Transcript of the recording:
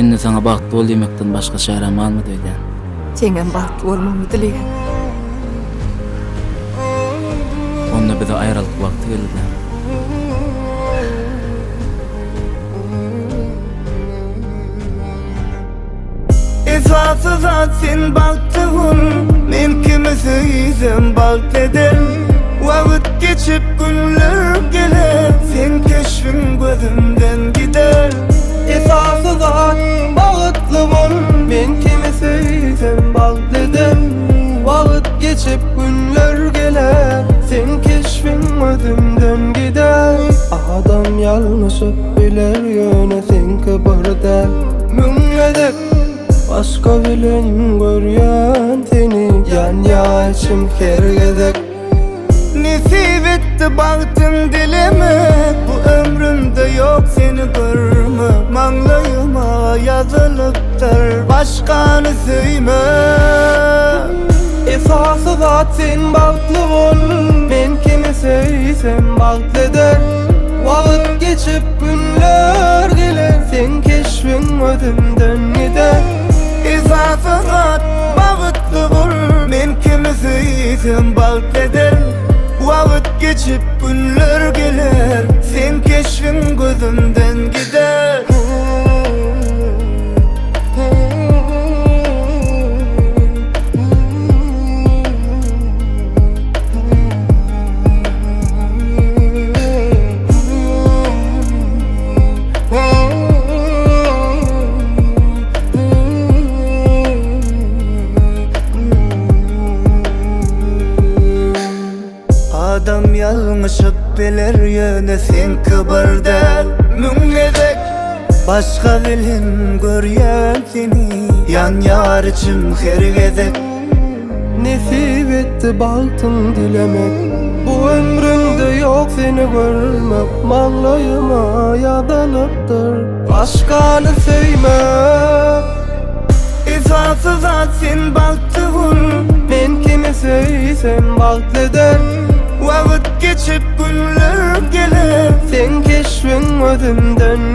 Indi sana bagtly bol diýmekden başga çarem almady diýen. Seňem bagtly bolmamy dilegen. Onda bize aýralyk wagty geldi. Esasız sen baktığın men kimi söýsem bakt eder. Wagt geçip günler geler, sen keşfin gözümden gider. Esasız bağıtlığın men kimi söýsem bakt eder. Wagt geçip günler geler, sen keşfin gözümden gider. Adam yanlışıp biler yöne sen kıbırdan müngedek. Başka bilen görýän seni yan ya içim kergedek. Nesip etti baktın dilime, bu ömrümde yok seni görme. Manglayıma yazılıptır, başkanı söýme. Esasy zat sen bagtly bol, men kimi söýsem bagt eder. Wagt geçip günler geler, sen keşfin gözümden gider. Esasız bagtly bol, men kimi söýsem bakt eder. Wagt geçip günler geler, sen keşfin gözümden gider. Adam yanlışıp biler yöne sen kıbırdan müngedek. Başka bilen görýän seni yan yar içim hergedek. Nesip etti baltın dilemek, bu ömrümde yok seni görmek. Mallayıma yadalıptır, başkanı söýme. Esasız sen baktığın Men kimi söýsem bagt eder. Wagt geçip günler geler, Sen keşfin gözümden